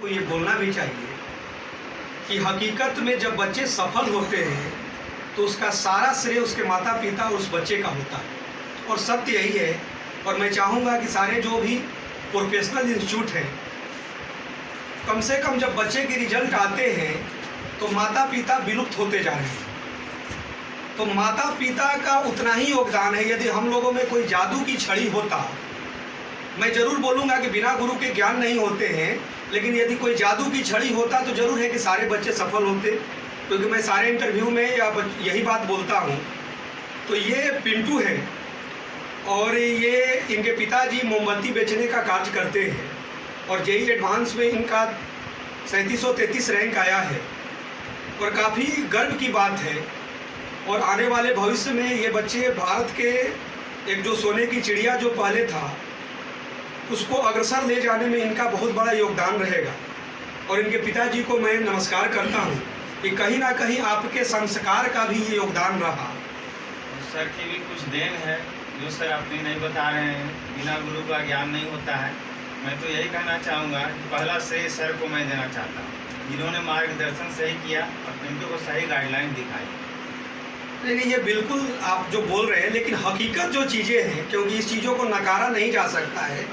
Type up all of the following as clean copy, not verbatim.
को ये बोलना भी चाहिए कि हकीकत में जब बच्चे सफल होते हैं तो उसका सारा श्रेय उसके माता पिता और उस बच्चे का होता है और सत्य यही है। और मैं चाहूँगा कि सारे जो भी प्रोफेशनल इंस्टीट्यूट हैं, कम से कम जब बच्चे के रिजल्ट आते हैं तो माता पिता विलुप्त होते जा रहे हैं। तो माता पिता का उतना ही योगदान है। यदि हम लोगों में कोई जादू की छड़ी होता, मैं ज़रूर बोलूँगा कि बिना गुरु के ज्ञान नहीं होते हैं, लेकिन यदि कोई जादू की छड़ी होता तो ज़रूर है कि सारे बच्चे सफल होते, क्योंकि मैं सारे इंटरव्यू में यही बात बोलता हूँ। तो ये पिंटू है और ये इनके पिताजी मोमबत्ती बेचने का कार्य करते हैं और जेई एडवांस में इनका 3733 रैंक आया है और काफ़ी गर्व की बात है। और आने वाले भविष्य में ये बच्चे भारत के एक जो सोने की चिड़िया जो पहले था उसको अग्रसर ले जाने में इनका बहुत बड़ा योगदान रहेगा। और इनके पिताजी को मैं नमस्कार करता हूँ कि कहीं ना कहीं आपके संस्कार का भी ये योगदान रहा। सर की भी कुछ देन है जो सर अपनी नहीं बता रहे हैं, बिना गुरु का ज्ञान नहीं होता है। मैं तो यही कहना चाहूँगा कि पहला श्रेय सर को मैं देना चाहता हूँ, जिन्होंने मार्गदर्शन सही किया और पिंटू को सही गाइडलाइन दिखाई। नहीं, ये बिल्कुल आप जो बोल रहे हैं, लेकिन हकीकत जो चीज़ें हैं, क्योंकि इस चीज़ों को नकारा नहीं जा सकता है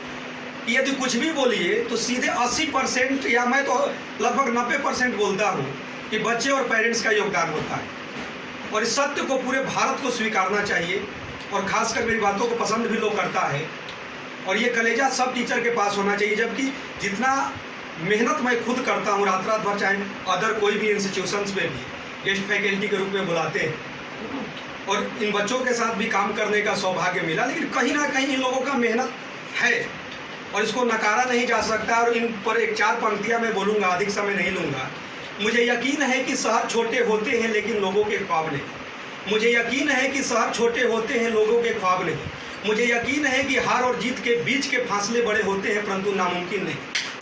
कि यदि कुछ भी बोलिए तो सीधे 80% या मैं तो लगभग 90% बोलता हूँ कि बच्चे और पेरेंट्स का योगदान होता है। और इस सत्य को पूरे भारत को स्वीकारना चाहिए और ख़ासकर मेरी बातों को पसंद भी लोग करता है। और ये कलेजा सब टीचर के पास होना चाहिए, जबकि जितना मेहनत मैं खुद करता हूँ रात रात भर, चाहे अदर कोई भी इंस्टीट्यूशंस में भी गेस्ट फैकल्टी के रूप में बुलाते हैं और इन बच्चों के साथ भी काम करने का सौभाग्य मिला, लेकिन कहीं ना कहीं इन लोगों का मेहनत है और इसको नकारा नहीं जा सकता। और इन पर एक 4 पंक्तियां मैं बोलूँगा, अधिक समय नहीं लूँगा। मुझे यकीन है कि शहर छोटे होते हैं लेकिन लोगों के ख्वाब नहीं। मुझे यकीन है कि शहर छोटे होते हैं लोगों के ख्वाब नहीं। मुझे यकीन है कि हार और जीत के बीच के फासले बड़े होते हैं परंतु नामुमकिन नहीं।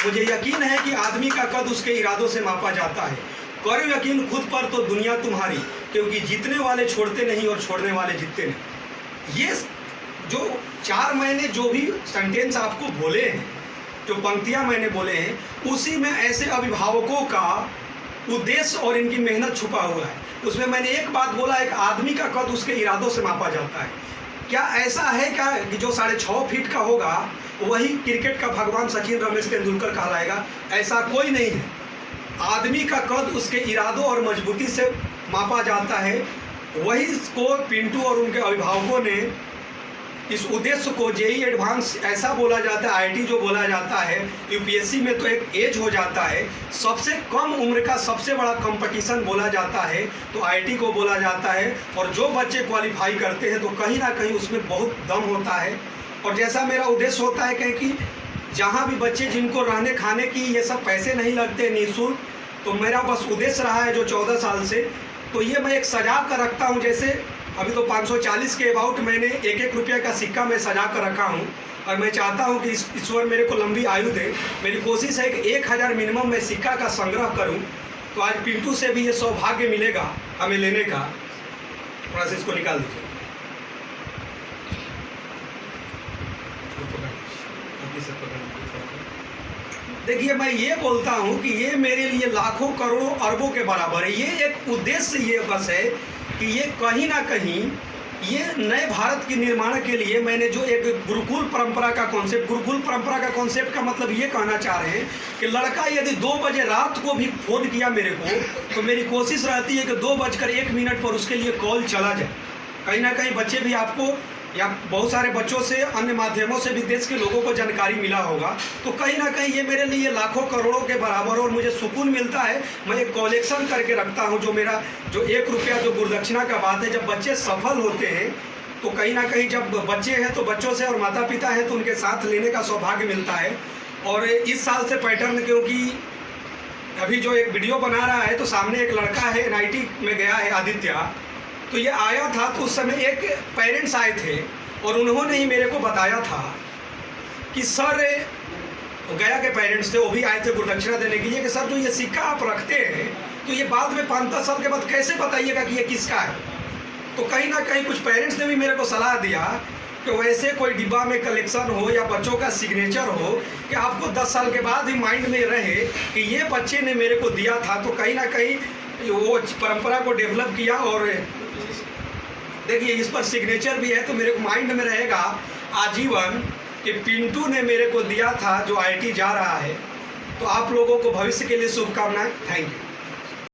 मुझे यकीन है कि आदमी का कद उसके इरादों से मापा जाता है। करो यकीन खुद पर तो दुनिया तुम्हारी, क्योंकि जीतने वाले छोड़ते नहीं और छोड़ने वाले जीतते नहीं। ये जो 4 मैंने जो भी सेंटेंस आपको बोले हैं, जो पंक्तियां मैंने बोले हैं, उसी में ऐसे अभिभावकों का उद्देश्य और इनकी मेहनत छुपा हुआ है। उसमें मैंने एक बात बोला, एक आदमी का कद उसके इरादों से मापा जाता है। क्या ऐसा है क्या कि जो 6.5 फीट का होगा वही क्रिकेट का भगवान सचिन रमेश तेंदुलकर कहलाएगा? ऐसा कोई नहीं है। आदमी का कद उसके इरादों और मजबूती से मापा जाता है। वही को पिंटू और उनके अभिभावकों ने इस उद्देश्य को जेई एडवांस ऐसा बोला जाता है, आईआईटी जो बोला जाता है, यूपीएससी में तो एक एज हो जाता है, सबसे कम उम्र का सबसे बड़ा कंपटीशन बोला जाता है तो आईआईटी को बोला जाता है। और जो बच्चे क्वालिफाई करते हैं तो कहीं ना कहीं उसमें बहुत दम होता है। और जैसा मेरा उद्देश्य होता है कि जहाँ भी बच्चे जिनको रहने खाने की ये सब पैसे नहीं लगते निःशुल्क, तो मेरा बस उद्देश्य रहा है जो 14 साल से, तो ये मैं एक सजा कर रखता हूँ। जैसे अभी तो 540 के अबाउट मैंने 1-1 रुपये का सिक्का मैं सजा कर रखा हूँ और मैं चाहता हूँ कि ईश्वर मेरे को लंबी आयु दे। मेरी कोशिश है कि 1000 मिनिमम मैं सिक्का का संग्रह करूँ। तो आज पिंटू से भी ये सौभाग्य मिलेगा हमें लेने का। थोड़ा सा इसको निकाल दीजिए। देखिए, मैं ये बोलता हूँ कि ये मेरे लिए लाखों करोड़ों अरबों के बराबर है। ये एक उद्देश्य ये बस है कि ये कहीं ना कहीं ये नए भारत के निर्माण के लिए मैंने जो एक गुरुकुल परंपरा का कॉन्सेप्ट का मतलब ये कहना चाह रहे हैं कि लड़का यदि 2 बजे रात को भी फ़ोन किया मेरे को, तो मेरी कोशिश रहती है कि 2:01 पर उसके लिए कॉल चला जाए। कहीं ना कहीं बच्चे भी आपको या बहुत सारे बच्चों से अन्य माध्यमों से भी देश के लोगों को जानकारी मिला होगा, तो कहीं ना कहीं ये मेरे लिए लाखों करोड़ों के बराबर और मुझे सुकून मिलता है। मैं एक कलेक्शन करके रखता हूँ जो मेरा जो 1 रुपया जो गुरुदक्षिणा का बात है, जब बच्चे सफल होते हैं तो कहीं ना कहीं जब बच्चे हैं तो बच्चों से और माता पिता हैं तो उनके साथ लेने का सौभाग्य मिलता है। और इस साल से पैटर्न, क्योंकि अभी जो एक वीडियो बना रहा है तो सामने एक लड़का है NIT में गया है, आदित्य, तो ये आया था तो उस समय एक पेरेंट्स आए थे और उन्होंने ही मेरे को बताया था कि सर, गया के पेरेंट्स थे, वो भी आए थे गुरुदक्षिणा देने के लिए, कि सर जो ये सिक्का आप रखते हैं तो ये बाद में 5-10 साल के बाद कैसे बताइएगा कि ये किसका है? तो कहीं ना कहीं कुछ पेरेंट्स ने भी मेरे को सलाह दिया कि वैसे कोई डिब्बा में कलेक्शन हो या बच्चों का सिग्नेचर हो कि आपको 10 साल के बाद भी माइंड में रहे कि ये बच्चे ने मेरे को दिया था, तो कहीं ना कहीं वो परंपरा को डेवलप किया। और देखिए इस पर सिग्नेचर भी है, तो मेरे को माइंड में रहेगा आजीवन कि पिंटू ने मेरे को दिया था जो IIT जा रहा है। तो आप लोगों को भविष्य के लिए शुभकामनाएं। Thank you.